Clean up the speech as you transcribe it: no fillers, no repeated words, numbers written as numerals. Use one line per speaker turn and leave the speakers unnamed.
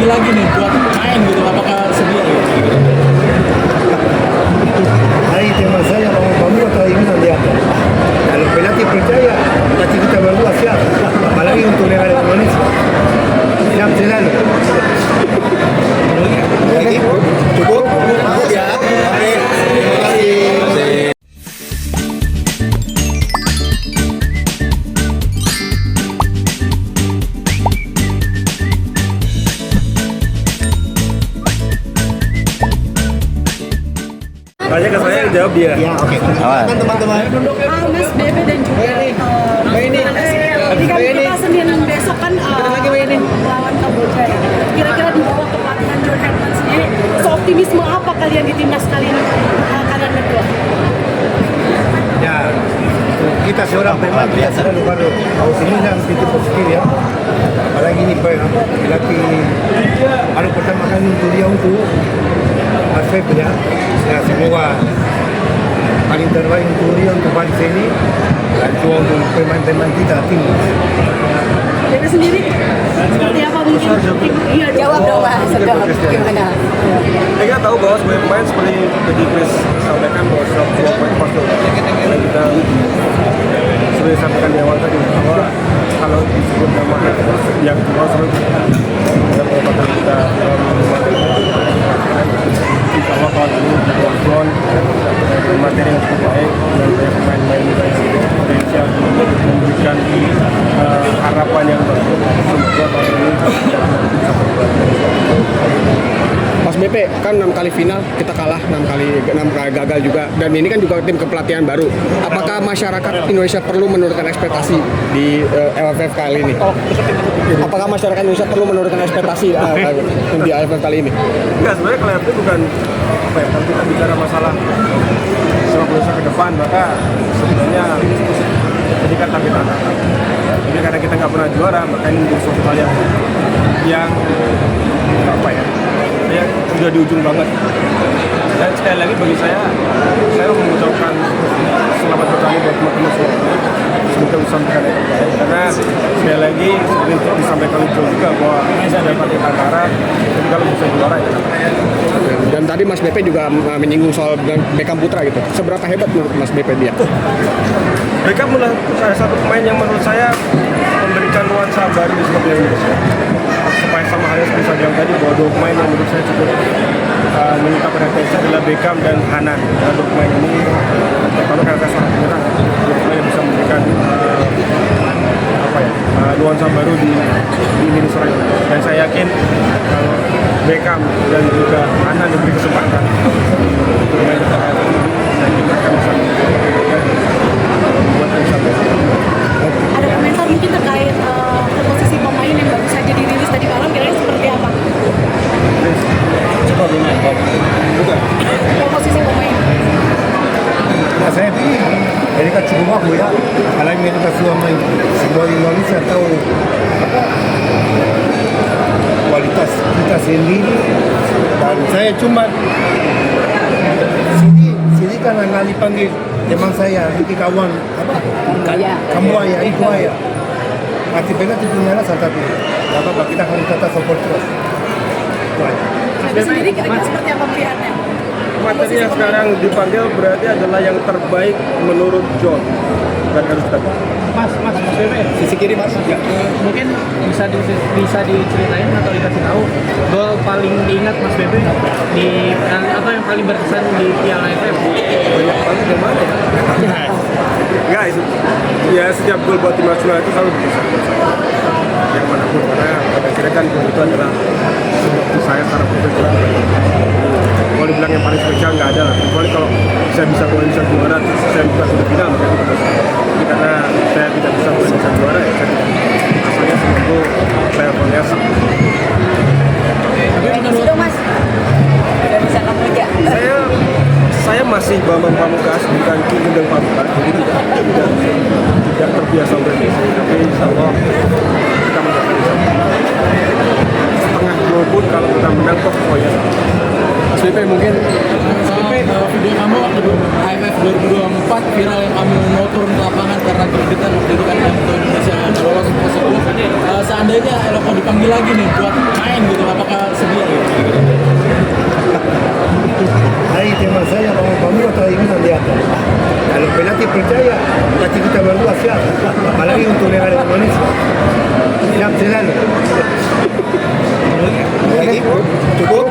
dipanggil lagi nih buat main gitu, apakah sedia gitu?
Ahí tema saya mau kamu atau ini dia. Kalau pelatih percaya, pasti kita berdua siap. Apalagi untuk negara Indonesia. Siap selalu.
Cukup ya. Oke, terima kasih.
Tanya ke saya, jawab dia.
Ya, oke. Silakan teman-teman.
Mas Bebe dan juga jika kita Senin besok kan melawan Kamboja ya. Kira-kira di bawah kepelatihan John Herdman sendiri, seoptimisme apa kalian di timnas kalian kalian berdua?
Ya, kita seorang pemain biasa baru ini yang sedikit positif ya. Apalagi ini pelatih baru pertama kali untuk dia untuk aspek ya. Ya semoga paling terbaik untuk dia untuk balik sini dan juga untuk pemain-pemain kita timnas.
Bebe sendiri seperti apa mungkin? Iya jawab dong Mas. Gimana?
Kita tahu bahwa sebagai pemain seperti tadi Chris sampaikan bahwa sebuah poin kosong. Kita sudah sampaikan di awal tadi bahwa kalau disebut nama yang kedua selalu ada kesempatan kita insya Allah tahun ini John materi yang cukup baik dan banyak pemain-pemain muda yang potensial untuk memberikan harapan yang bagus semoga tahun ini bisa berbuat.
Mas BP kan 6 kali final kita kalah 6 kali gagal juga, dan ini kan juga tim kepelatihan baru. Apakah masyarakat Indonesia perlu menurunkan ekspektasi di AFF kali ini? Apakah masyarakat Indonesia perlu menurunkan ekspektasi di AFF kali ini?
Enggak, sebenarnya kalau itu bukan apa ya, kalau kita bicara masalah sepak bola ke depan, maka sebenarnya jadi kan tapi tantangan. Jadi karena kita nggak pernah juara, maka ini menjadi suatu hal yang apa ya, saya sudah di ujung banget. Dan sekali lagi bagi saya mengucapkan selamat bertani buat teman-teman semua. Semoga bisa sampaikan yang terbaik. Karena sekali lagi seperti itu disampaikan Joe juga bahwa ada partai antara, tapi kalau bisa juara ya.
Dan tadi Mas BP juga menyinggung soal Beckham Putra gitu. Seberapa hebat menurut Mas BP dia?
Beckham adalah salah satu pemain yang menurut saya memberikan nuansa baru di sepak bola Indonesia. Supaya sama halnya seperti saya bilang tadi bahwa dua pemain yang menurut saya cukup menyita perhatian adalah Beckham dan Hanan. Dua pemain ini terutama karena seorang penyerang, dua pemain yang bisa memberikan nuansa baru di Indonesia. Dan saya yakin kalau Beckham dan juga Hanan diberi kesempatan untuk bermain di saya yakin mereka bisa membuat yang sampai.
Ada komentar mungkin terkait komposisi pemain yang baru saja dirilis tadi malam, kira-kira seperti apa? Komposisi pemain.
Nah, saya pikir mereka cukup bagus ya. Apalagi mereka semua main semua Indonesia tahu kualitas kita sendiri. Dan saya cuma sini kan kali panggil teman saya, Riki kawan apa? Kambuaya, itu ya. Mati penalti punya rasa tapi nggak apa-apa, kita harus tetap support terus.
Bebe sendiri kira-kira seperti apa melihatnya?
Materi yang sekarang dipanggil berarti adalah yang terbaik menurut John dan harus tetap.
Mas Bebe,
Sisi kiri Mas. Ya.
mungkin bisa diceritain atau dikasih tahu gol paling diingat Mas Bebe di atau yang paling berkesan di Piala AFF?
Banyak banget yang mana ya? Enggak, itu ya setiap gol buat tim nasional itu selalu bisa yang manapun, karena pada akhirnya kan gol itu adalah seperti saya secara profesional. Kalau dibilang yang paling spesial nggak ada lah, kecuali kalau bisa Indonesia juara, saya bisa sudah final, makanya itu pasti. Tapi karena saya tidak bisa Indonesia juara, ya saya tidak. Asalnya seminggu saya evaluasi.
Prediksi dong Mas, udah bisa Kamboja.
Saya masih Bambang Pamungkas, bukan Ki Gendeng Pamungkas, jadi tidak terbiasa prediksi. Tapi insya Allah kita mendapat setengah gol pun kalau kita menang kok pokoknya.
Mas BP mungkin
video kamu waktu AFF 2024 viral yang kamu mau turun ke lapangan karena kesulitan waktu itu kan untuk Indonesia nggak lolos ke fase grup. Seandainya Eloko dipanggil lagi nih buat main gitu, apakah sedia gitu?
Hari teman saya Bang Pamir atau Inggris di atas. Kalau pelatih percaya, pelatih kita berdua siap. Apalagi untuk negara Indonesia. Siap selalu.
Cukup?